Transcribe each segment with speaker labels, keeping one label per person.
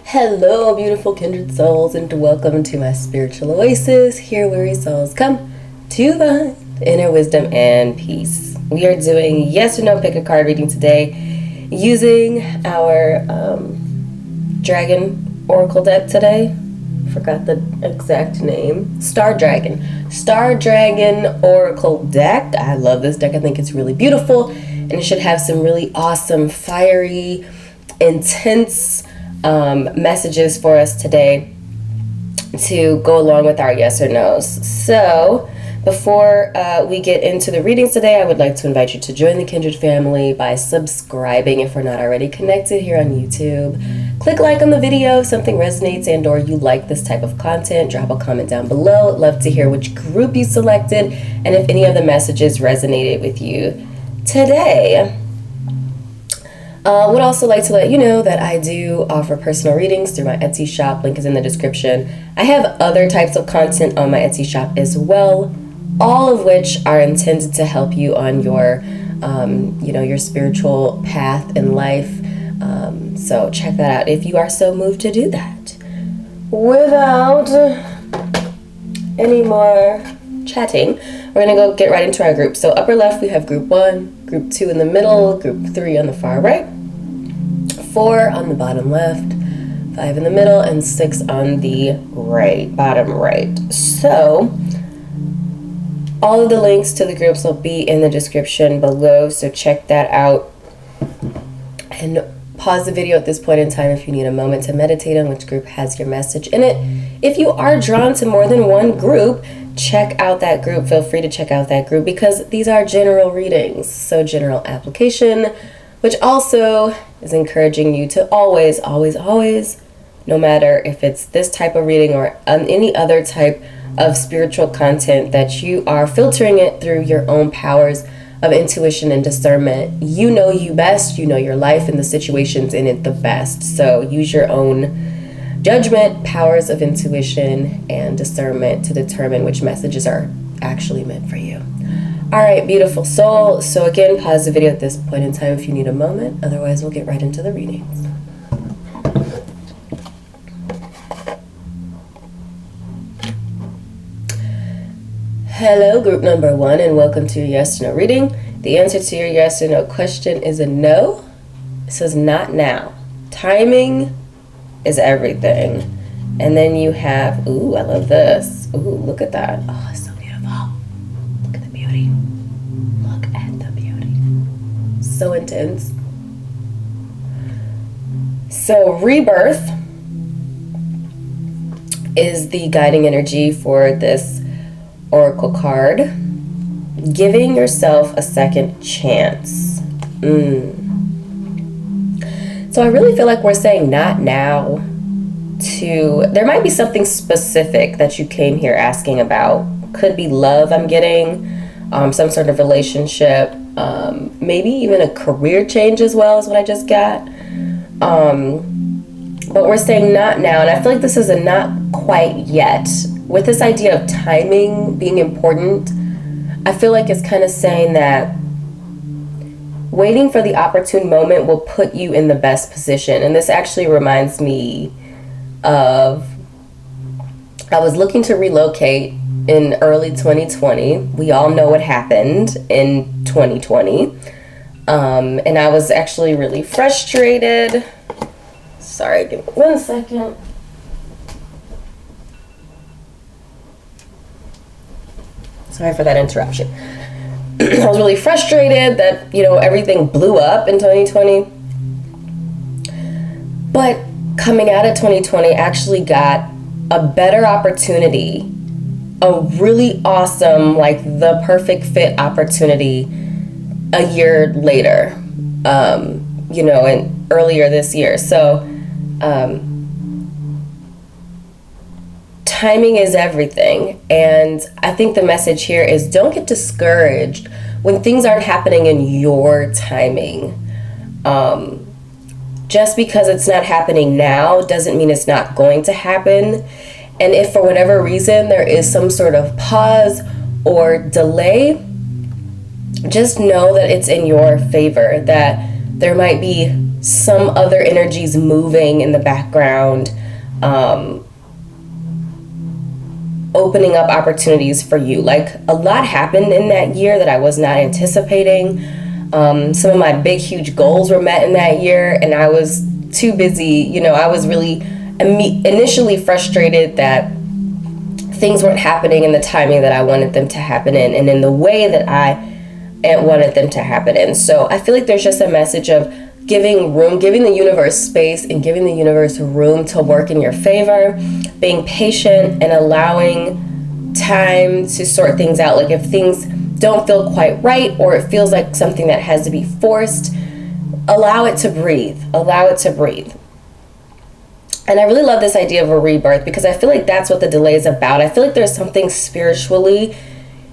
Speaker 1: Hello, beautiful kindred souls, and welcome to my spiritual oasis, here weary souls come to find inner wisdom and peace. We are doing yes or no pick a card reading today using our dragon oracle deck today. Forgot the exact name. StarDragon oracle deck. I love this deck. I think it's really beautiful, and it should have some really awesome, fiery, intense messages for us today to go along with our yes or no's. So before we get into the readings today, I would like to invite you to join the Kindred family by subscribing if we're not already connected here on YouTube. Click like on the video if something resonates and or you like this type of content. Drop a comment down below. I'd love to hear which group you selected and if any of the messages resonated with you today. Would also like to let you know that I do offer personal readings through my Etsy shop. Link is in the description. I have other types of content on my Etsy shop as well, all of which are intended to help you on your, your spiritual path in life. So check that out if you are so moved to do that. Without any more chatting, we're going to go get right into our group. So upper left, we have group 1, group 2 in the middle, group 3 on the far right, 4 on the bottom left, 5 in the middle, and 6 on the bottom right. So all of the links to the groups will be in the description below, so check that out. And pause the video at this point in time if you need a moment to meditate on which group has your message in it. If you are drawn to more than one group, check out that group. Feel free to check out that group because these are general readings, so general application, which also is encouraging you to always, no matter if it's this type of reading or any other type of spiritual content, that you are filtering it through your own powers of intuition and discernment. You know you best, you know your life and the situations in it the best. So use your own judgment, powers of intuition, and discernment to determine which messages are actually meant for you. All right, beautiful soul. So again, pause the video at this point in time if you need a moment. Otherwise, we'll get right into the readings. Hello, group number 1, and welcome to your yes or no reading. The answer to your yes or no question is a no. It says not now. Timing is everything. And then you have, ooh, I love this. Ooh, look at that. Oh, it's so beautiful. Look at the beauty. Look at the beauty. So intense. So rebirth is the guiding energy for this oracle card. Giving yourself a second chance. So I really feel like we're saying not now to, there might be something specific that you came here asking about. Could be love I'm getting, some sort of relationship, maybe even a career change as well is what I just got. But we're saying not now, and I feel like this is a not quite yet. With this idea of timing being important, I feel like it's kind of saying that waiting for the opportune moment will put you in the best position. And this actually reminds me of, I was looking to relocate in early 2020. We all know what happened in 2020. And I was actually really frustrated. Sorry, give me 1 second. Sorry for that interruption. I was really frustrated that, everything blew up in 2020. But coming out of 2020, actually got a better opportunity, a really awesome, the perfect fit opportunity a year later, and earlier this year. So, timing is everything. And I think the message here is don't get discouraged when things aren't happening in your timing. Just because it's not happening now doesn't mean it's not going to happen. And if for whatever reason there is some sort of pause or delay, just know that it's in your favor, that There might be some other energies moving in the background, opening up opportunities for you. Like, a lot happened in that year that I was not anticipating. Some of my big, huge goals were met in that year, and I was too busy. I was really initially frustrated that things weren't happening in the timing that I wanted them to happen in, and in the way that I wanted them to happen in. So I feel like there's just a message of giving room, giving the universe space, and giving the universe room to work in your favor, being patient and allowing time to sort things out. Like, if things don't feel quite right, or it feels like something that has to be forced, allow it to breathe. Allow it to breathe. And I really love this idea of a rebirth, because I feel like that's what the delay is about. I feel like there's something spiritually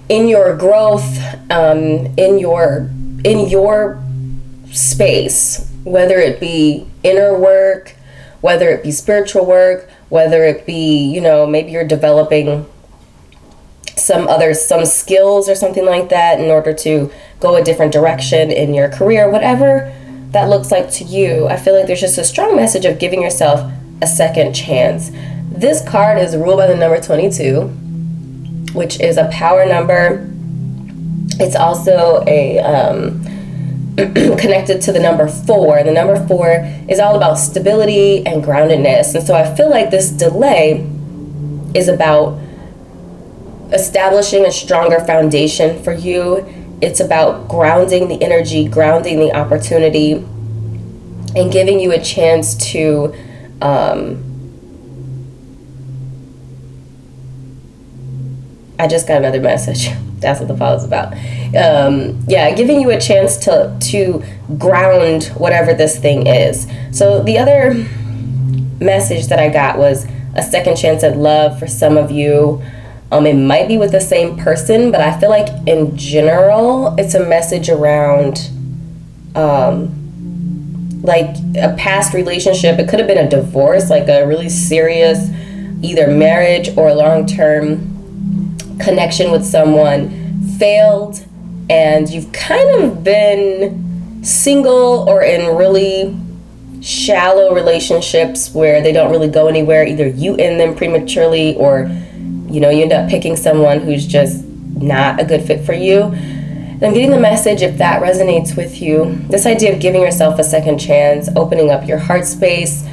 Speaker 1: in your growth, in your space, whether it be inner work, whether it be spiritual work, whether it be, maybe you're developing some skills or something like that in order to go a different direction in your career, whatever that looks like to you. I feel like there's just a strong message of giving yourself a second chance. This card is ruled by the number 22, which is a power number. It's also connected to the number 4. The number 4 is all about stability and groundedness. And so I feel like this delay is about establishing a stronger foundation for you. It's about grounding the energy, grounding the opportunity, and giving you a chance to I just got another message. That's what the file is about. Giving you a chance to ground whatever this thing is. So the other message that I got was a second chance at love for some of you. It might be with the same person, but I feel like in general, it's a message around like a past relationship. It could have been a divorce, like a really serious either marriage or long-term connection with someone failed, and you've kind of been single or in really shallow relationships where they don't really go anywhere. Either you end them prematurely, or you end up picking someone who's just not a good fit for you. And I'm getting the message, if that resonates with you, this idea of giving yourself a second chance, opening up your heart space,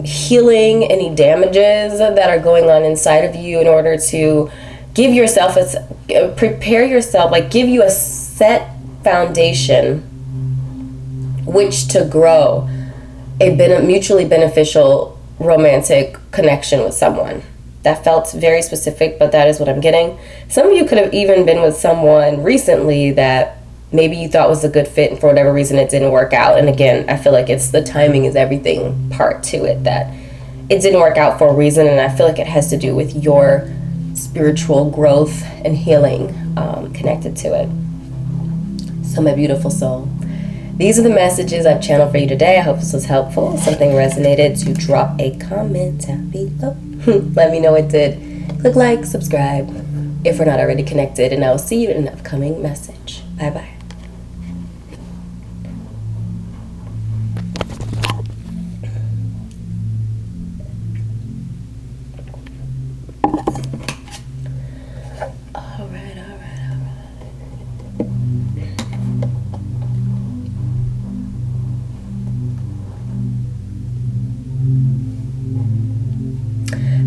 Speaker 1: healing any damages that are going on inside of you in order to give yourself prepare yourself, like give you a set foundation which to grow a mutually beneficial romantic connection with someone. That felt very specific, but that is what I'm getting. Some of you could have even been with someone recently that maybe you thought was a good fit, and for whatever reason it didn't work out. And again, I feel like it's the timing is everything part to it, that it didn't work out for a reason, and I feel like it has to do with your spiritual growth and healing connected to it. So my beautiful soul, these are the messages I've channeled for you today. I hope this was helpful. If something resonated, to drop a comment down below. Let me know it did. Click like, subscribe if we're not already connected, and I will see you in an upcoming message. Bye-bye.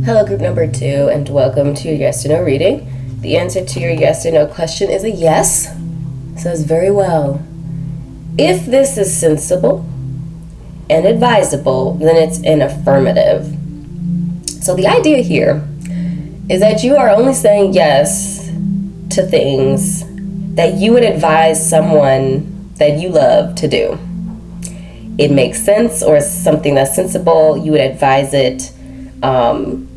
Speaker 1: Hello, group number 2, and welcome to your yes or no reading. The answer to your yes or no question is a yes. Says very well. If this is sensible and advisable, then it's an affirmative. So the idea here is that you are only saying yes to things that you would advise someone that you love to do. It makes sense, or it's something that's sensible, you would advise it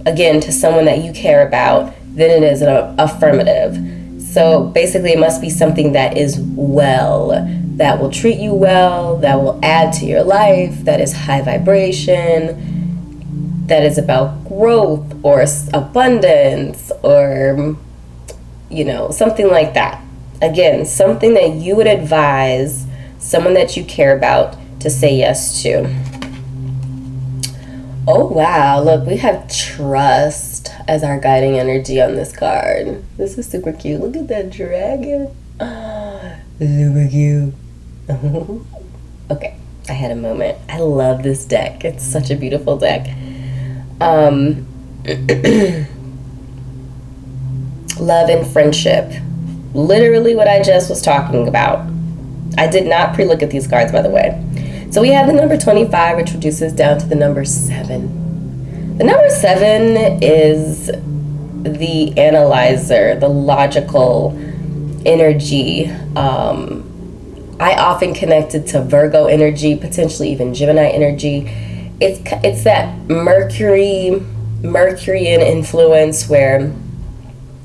Speaker 1: again to someone that you care about, then it is an affirmative. So basically it must be something that is well, that will treat you well, that will add to your life, that is high vibration, that is about growth or abundance, or something like that. Again, something that you would advise someone that you care about to say yes to. Oh wow, look, we have trust as our guiding energy on this card. This is super cute. Look at that dragon. Super cute. Okay, I had a moment. I love this deck. It's such a beautiful deck. Love and friendship. Literally what I just was talking about. I did not pre-look at these cards, by the way. So we have the number 25, which reduces down to the number 7. The number 7 is the analyzer, the logical energy. I often connect it to Virgo energy, potentially even Gemini energy. It's that Mercurian influence where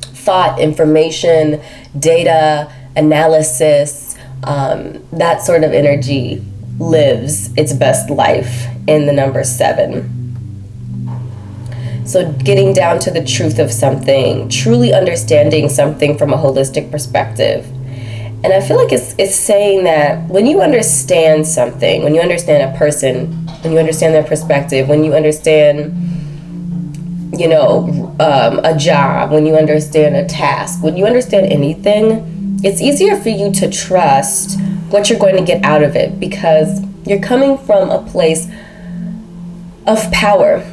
Speaker 1: thought, information, data, analysis, that sort of energy lives its best life in the number 7. So getting down to the truth of something, truly understanding something from a holistic perspective. And I feel like it's saying that when you understand something, when you understand a person, when you understand their perspective, when you understand, a job, when you understand a task, when you understand anything, it's easier for you to trust what you're going to get out of it because you're coming from a place of power.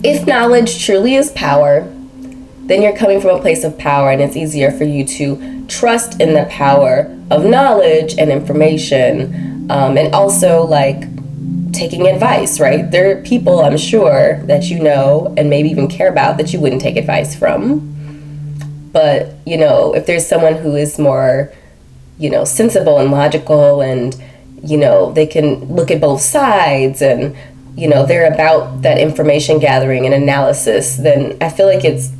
Speaker 1: If knowledge truly is power, then you're coming from a place of power, and it's easier for you to trust in the power of knowledge and information, and also like taking advice, right? There are people, I'm sure, that you know and maybe even care about that you wouldn't take advice from. But, if there's someone who is more, sensible and logical and, they can look at both sides and, they're about that information gathering and analysis, then I feel like it's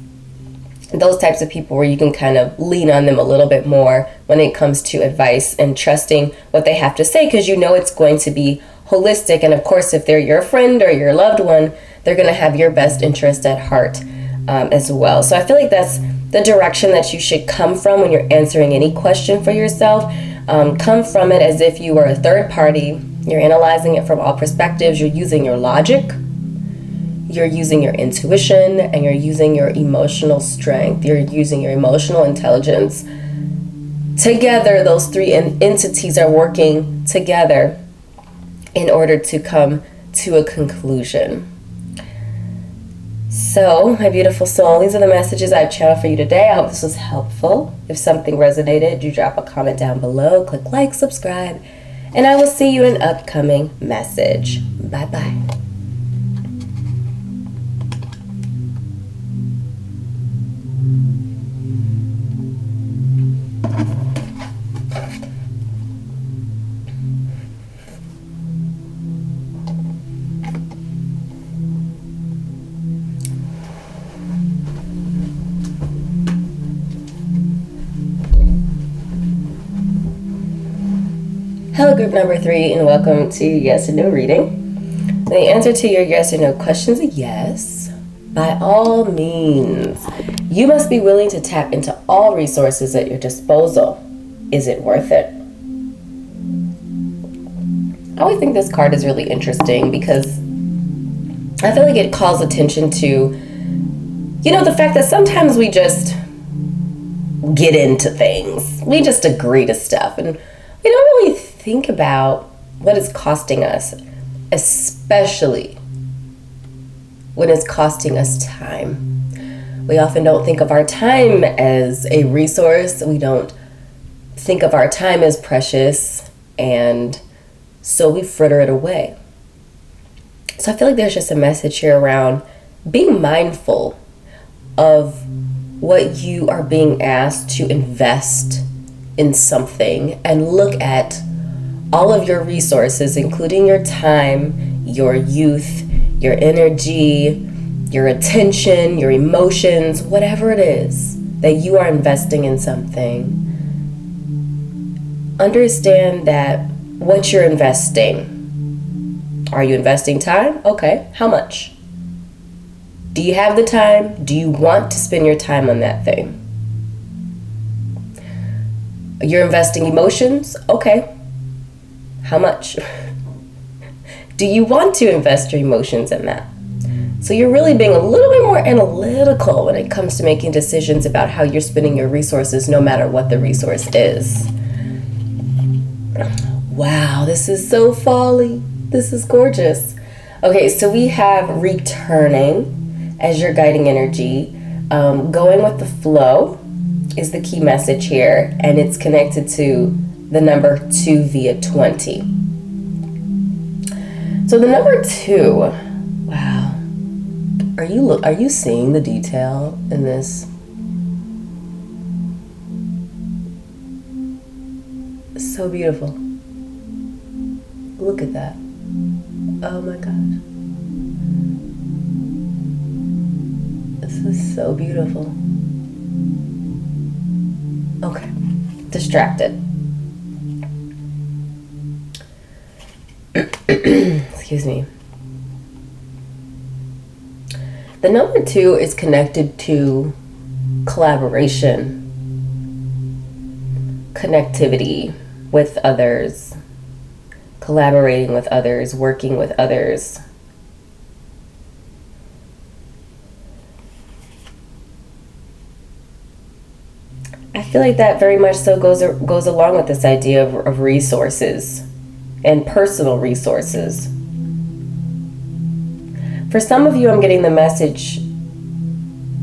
Speaker 1: those types of people where you can kind of lean on them a little bit more when it comes to advice and trusting what they have to say because it's going to be holistic. And of course, if they're your friend or your loved one, they're going to have your best interest at heart as well. So I feel like that's the direction that you should come from when you're answering any question for yourself. Come from it as if you were a third party. You're analyzing it from all perspectives. You're using your logic. You're using your intuition, and you're using your emotional strength. You're using your emotional intelligence. Together, those three entities are working together in order to come to a conclusion. So, my beautiful soul, these are the messages I've channeled for you today. I hope this was helpful. If something resonated, you drop a comment down below, click like, subscribe, and I will see you in an upcoming message. Bye-bye. Hello, group number 3, and welcome to Yes or No reading. The answer to your yes or no question is a yes. By all means, you must be willing to tap into all resources at your disposal. Is it worth it? I always think this card is really interesting because I feel like it calls attention to, the fact that sometimes we just get into things. We just agree to stuff, and we don't really think about what it's costing us, especially when it's costing us time. We often don't think of our time as a resource. We don't think of our time as precious, and so we fritter it away. So I feel like there's just a message here around being mindful of what you are being asked to invest in something, and look at all of your resources, including your time, your youth, your energy, your attention, your emotions, whatever it is that you are investing in something. Understand that what you're investing, are you investing time? Okay, how much? Do you have the time? Do you want to spend your time on that thing? You're investing emotions? Okay. How much? Do you want to invest your emotions in that? So you're really being a little bit more analytical when it comes to making decisions about how you're spending your resources, no matter what the resource is. Wow, this is so folly. This is gorgeous. Okay, so we have returning as your guiding energy. Going with the flow is the key message here, and it's connected to the number 2 via 20. So the number 2, wow. Are you seeing the detail in this? It's so beautiful. Look at that. Oh my gosh. This is so beautiful. Okay. Distracted. Excuse me. The number 2 is connected to collaboration, connectivity with others, collaborating with others, working with others. I feel like that very much so goes along with this idea of resources and personal resources. For some of you, I'm getting the message,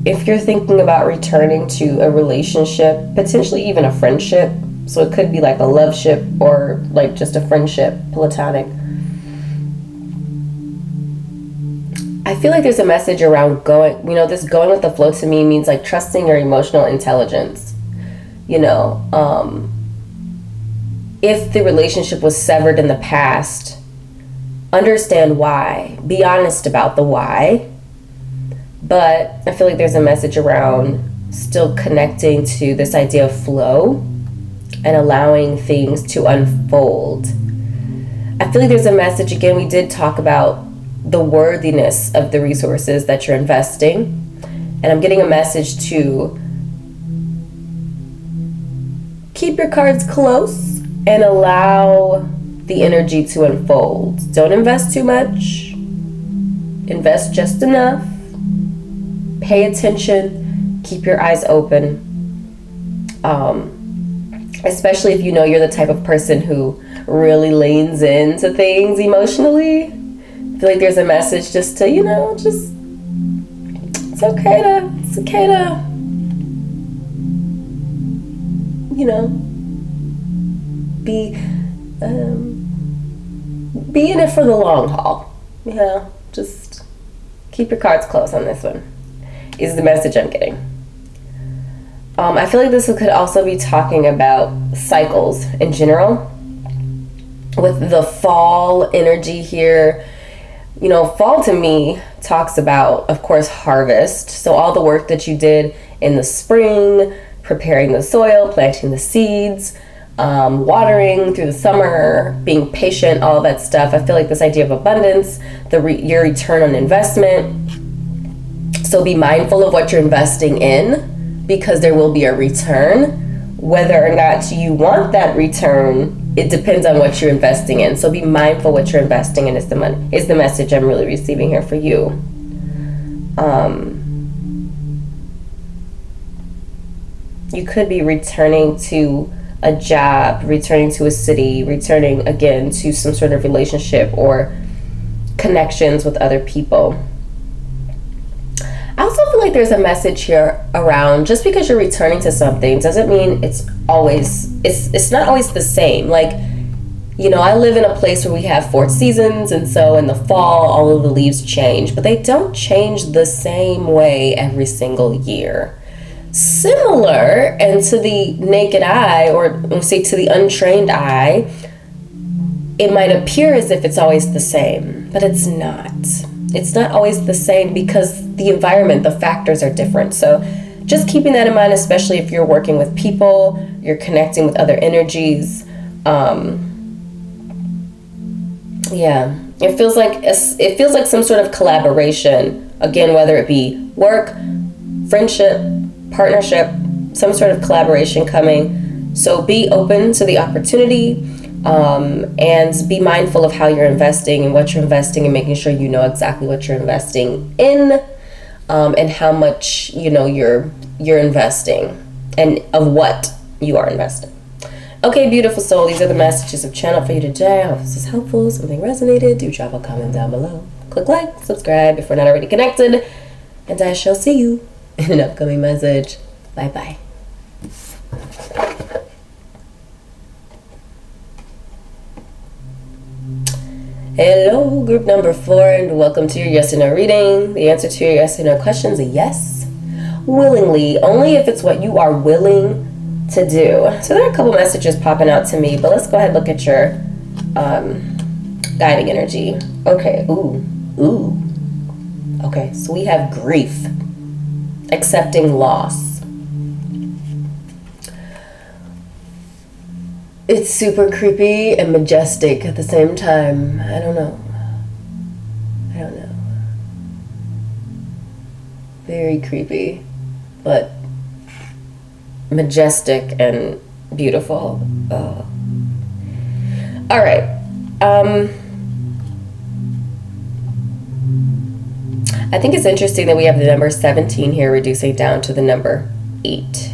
Speaker 1: if you're thinking about returning to a relationship, potentially even a friendship, so it could be like a love ship or like just a friendship, platonic. I feel like there's a message around this going with the flow to me means like trusting your emotional intelligence. If the relationship was severed in the past, understand why. Be honest about the why. But I feel like there's a message around still connecting to this idea of flow and allowing things to unfold. I feel like there's a message, again, we did talk about the worthiness of the resources that you're investing. And I'm getting a message to keep your cards close and allow the energy to unfold. Don't invest too much. Invest just enough. Pay attention. Keep your eyes open. Especially if you know you're the type of person who really leans into things emotionally. I feel like there's a message just to, it's okay to be in it for the long haul. Just keep your cards close on this one, is the message I'm getting. I feel like this could also be talking about cycles in general. With the fall energy here, fall to me talks about, of course, harvest. So all the work that you did in the spring, preparing the soil, planting the seeds, watering through the summer, being patient, all of that stuff. I feel like this idea of abundance, your return on investment. So be mindful of what you're investing in, because there will be a return. Whether or not you want that return, it depends on what you're investing in. So be mindful what you're investing in is the message I'm really receiving here for you. You could be returning to a job, returning to a city, returning again to some sort of relationship or connections with other people. I also feel like there's a message here around, just because you're returning to something doesn't mean it's not always the same. Like, I live in a place where we have 4 seasons, and so in the fall all of the leaves change, but they don't change the same way every single year. Similar, and to the naked eye, or say to the untrained eye, it might appear as if it's always the same, but it's not. It's not always the same because the environment, the factors are different. So just keeping that in mind, especially if you're working with people, you're connecting with other energies. It feels like some sort of collaboration. Again, whether it be work, friendship, partnership, some sort of collaboration coming. So be open to the opportunity. And be mindful of how you're investing and what you're investing, and making sure you know exactly what you're investing in, and how much you're investing, and of what you are investing. Okay, beautiful soul, these are the messages I've channeled for you today. I hope this is helpful. Something resonated, do drop a comment down below. Click like, subscribe if we're not already connected, and I shall see you in an upcoming message. Bye bye. Hello, group number 4, and welcome to your yes or no reading. The answer to your yes or no question is a yes. Willingly, only if it's what you are willing to do. So there are a couple messages popping out to me, but let's go ahead and look at your guiding energy. Okay, ooh. Okay, so we have grief, accepting loss. It's super creepy and majestic at the same time. I don't know. Very creepy, but majestic and beautiful. All right. I think it's interesting that we have the number 17 here, reducing down to the number 8.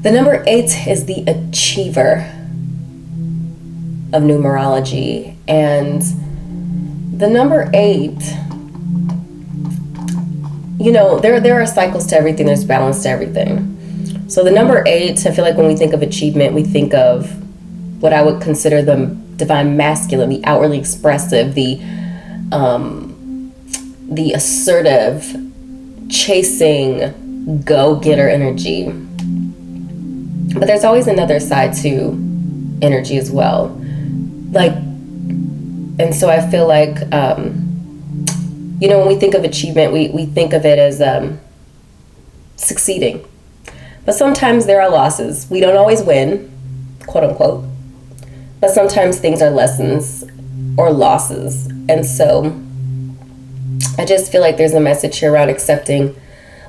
Speaker 1: The number 8 is the achiever of numerology, and the number 8, there are cycles to everything, there's balance to everything. So the number 8, I feel like when we think of achievement, we think of what I would consider the divine masculine, the outwardly expressive, the assertive, chasing, go-getter energy. But there's always another side to energy as well. And so I feel like, when we think of achievement, we think of it as succeeding. But sometimes there are losses. We don't always win, quote unquote. But sometimes things are lessons or losses. And so I just feel like there's a message here around accepting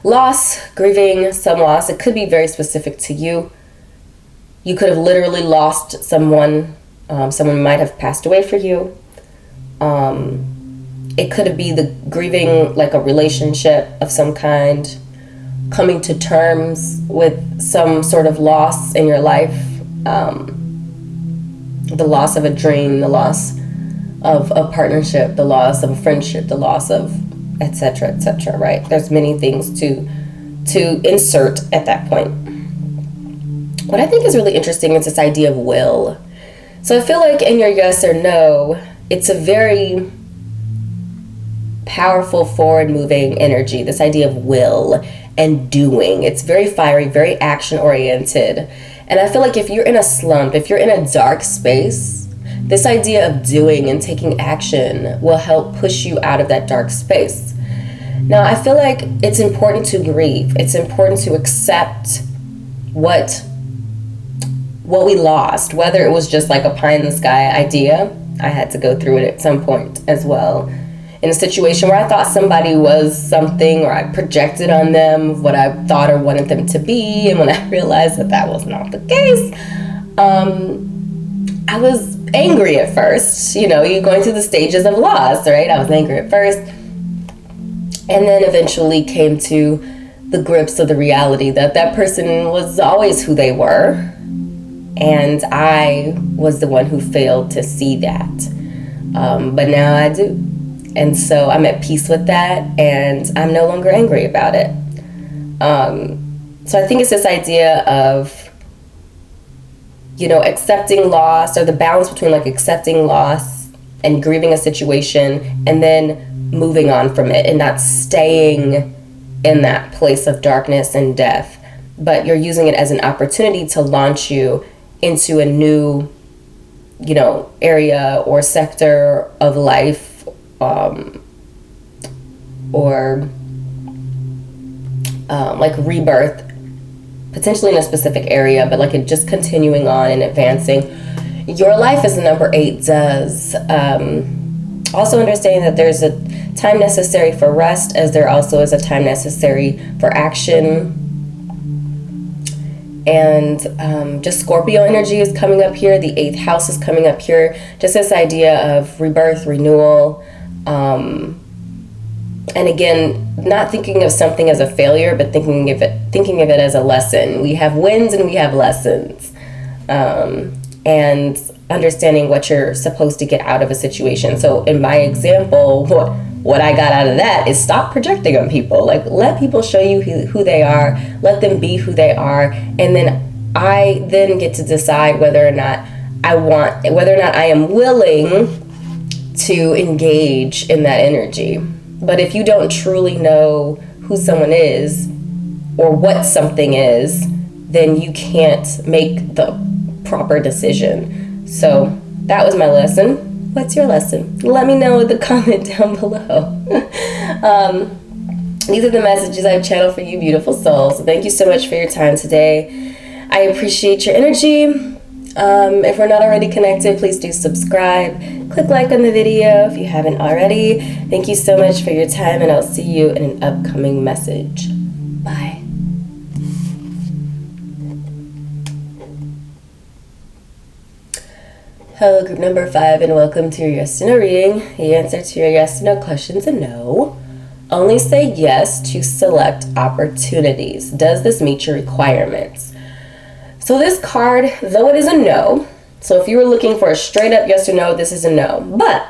Speaker 1: loss, grieving some loss. It could be very specific to you. You could have literally lost someone. Someone might have passed away for you. It could be the grieving, like a relationship of some kind, coming to terms with some sort of loss in your life, the loss of a dream, the loss of a partnership, the loss of a friendship, the loss of etc., right? There's many things to insert at that point. What I think is really interesting is this idea of will. So I feel like in your yes or no, it's a very powerful, forward-moving energy, this idea of will and doing. It's very fiery, very action-oriented. And I feel like if you're in a slump, if you're in a dark space, this idea of doing and taking action will help push you out of that dark space. Now, I feel like it's important to grieve. It's important to accept what we lost, whether it was just like a pie in the sky idea. I had to go through it at some point as well. In a situation where I thought somebody was something, or I projected on them what I thought or wanted them to be, and when I realized that was not the case, I was angry at first. You're going through the stages of loss, right? I was angry at first, and then eventually came to the grips of the reality that person was always who they were, and I was the one who failed to see that. But now I do. And so I'm at peace with that, and I'm no longer angry about it. So I think it's this idea of, accepting loss, or the balance between like accepting loss and grieving a situation and then moving on from it and not staying in that place of darkness and death. But you're using it as an opportunity to launch you into a new, area or sector of life, or like rebirth, potentially in a specific area, but like it just continuing on and advancing your life as the number 8 does. Also understanding that there's a time necessary for rest, as there also is a time necessary for action. And just Scorpio energy is coming up here. The 8th house is coming up here. Just this idea of rebirth, renewal. And again, not thinking of something as a failure, but thinking of it as a lesson. We have wins and we have lessons. And understanding what you're supposed to get out of a situation. So in my example, what I got out of that is stop projecting on people. Like, let people show you who they are, let them be who they are, and then I then get to decide whether or not I am willing to engage in that energy. But if you don't truly know who someone is or what something is, then you can't make the proper decision. So that was my lesson. What's your lesson? Let me know in the comment down below. These are the messages I've channeled for you, beautiful souls. So thank you so much for your time today. I appreciate your energy. If we're not already connected, please do subscribe. Click like on the video if you haven't already. Thank you so much for your time, and I'll see you in an upcoming message. Bye. Hello, group number 5, and welcome to your yes or no reading. The answer to your yes or no questions are no. Only say yes to select opportunities. Does this meet your requirements? So this card, though it is a no, so if you were looking for a straight up yes or no, this is a no. But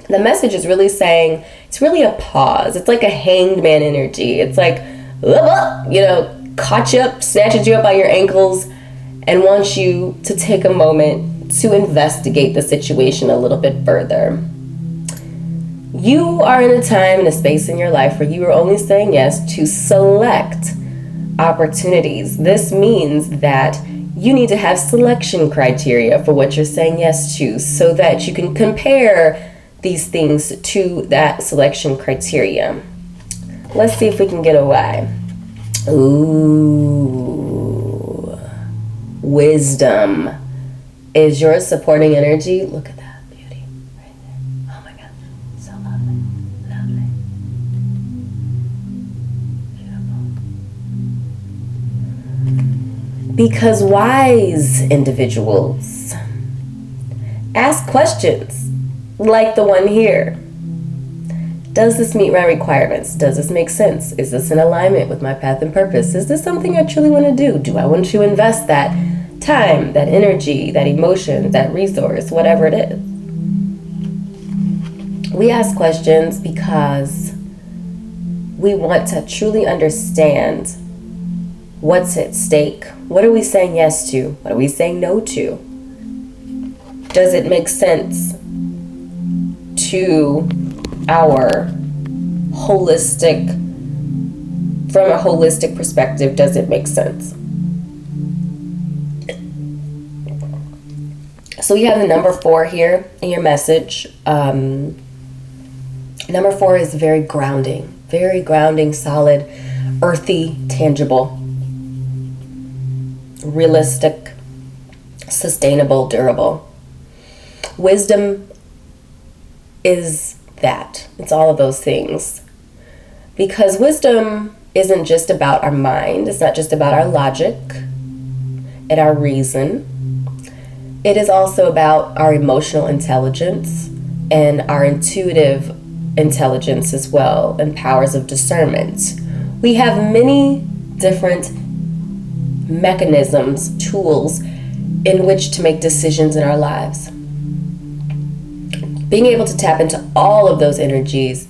Speaker 1: the message is really saying, it's really a pause. It's like a hanged man energy. It's like, caught you up, snatches you up by your ankles, and wants you to take a moment to investigate the situation a little bit further. You are in a time and a space in your life where you are only saying yes to select opportunities. This means that you need to have selection criteria for what you're saying yes to so that you can compare these things to that selection criteria. Let's see if we can get a Y. Ooh. Wisdom is your supporting energy. Look at that beauty right there. Oh my God. So lovely. Lovely. Beautiful. Because wise individuals ask questions like the one here. Does this meet my requirements? Does this make sense? Is this in alignment with my path and purpose? Is this something I truly want to do? Do I want to invest that time, that energy, that emotion, that resource, whatever it is? We ask questions because we want to truly understand what's at stake. What are we saying yes to? What are we saying no to? Does it make sense to our holistic, from a holistic perspective, does it make sense? So we have the number 4 here in your message. Number 4 is very grounding, solid, earthy, tangible, realistic, sustainable, durable. Wisdom is that. It's all of those things. Because wisdom isn't just about our mind. It's not just about our logic and our reason. It is also about our emotional intelligence and our intuitive intelligence as well, and powers of discernment. We have many different mechanisms, tools in which to make decisions in our lives. Being able to tap into all of those energies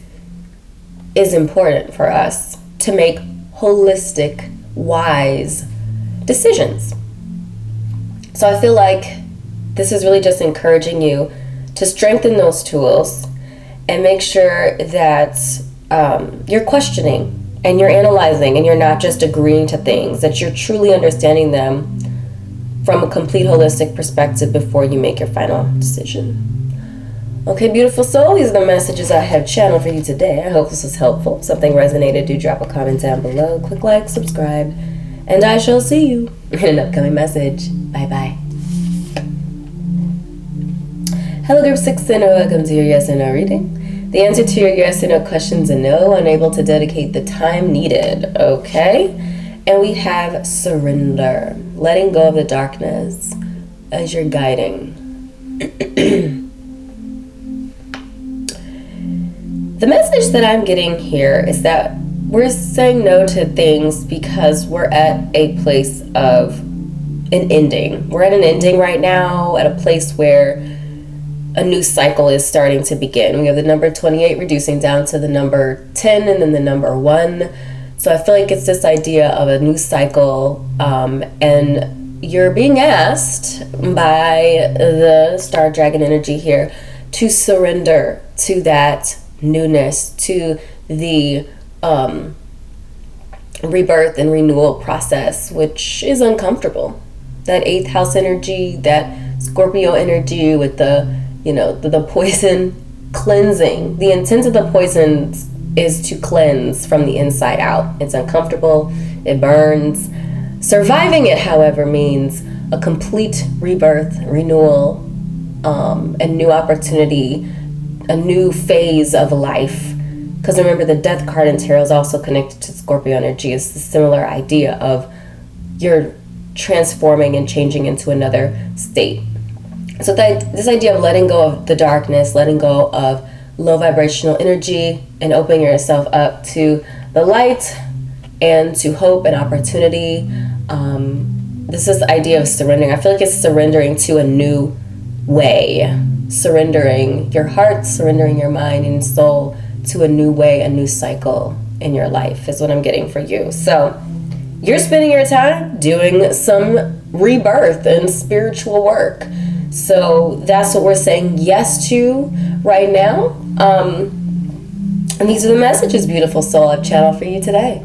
Speaker 1: is important for us to make holistic, wise decisions. So I feel like this is really just encouraging you to strengthen those tools and make sure that you're questioning and you're analyzing and you're not just agreeing to things, that you're truly understanding them from a complete holistic perspective before you make your final decision. Okay, beautiful soul, these are the messages I have channeled for you today. I hope this was helpful. If something resonated, do drop a comment down below. Click like, subscribe, and I shall see you in an upcoming message. Bye-bye. Hello, group 6 and welcome to your yes or no reading. The answer to your yes or no questions are no. Unable to dedicate the time needed. Okay. And we have surrender, letting go of the darkness as you're guiding. The message that I'm getting here is that we're saying no to things because we're at a place of an ending. We're at an ending right now, at a place where a new cycle is starting to begin. We have the number 28 reducing down to the number 10 and then the number 1. So I feel like it's this idea of a new cycle, and you're being asked by the Star Dragon energy here to surrender to that newness, to the rebirth and renewal process, which is uncomfortable. That 8th house energy, that Scorpio energy with the poison cleansing. The intent of the poison is to cleanse from the inside out. It's uncomfortable. It burns. Surviving it, however, means a complete rebirth, renewal, a new opportunity, a new phase of life. Because remember, the Death card in tarot is also connected to Scorpio energy. It's the similar idea of you're transforming and changing into another state. So this idea of letting go of the darkness, letting go of low vibrational energy, and opening yourself up to the light and to hope and opportunity. This is the idea of surrendering. I feel like it's surrendering to a new way. Surrendering your heart, surrendering your mind and soul to a new way, a new cycle in your life is what I'm getting for you. So you're spending your time doing some rebirth and spiritual work. So that's what we're saying yes to right now. And these are the messages, beautiful soul, I've channeled for you today.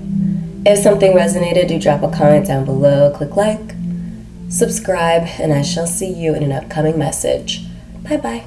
Speaker 1: If something resonated, do drop a comment down below, click like, subscribe, and I shall see you in an upcoming message. Bye-bye.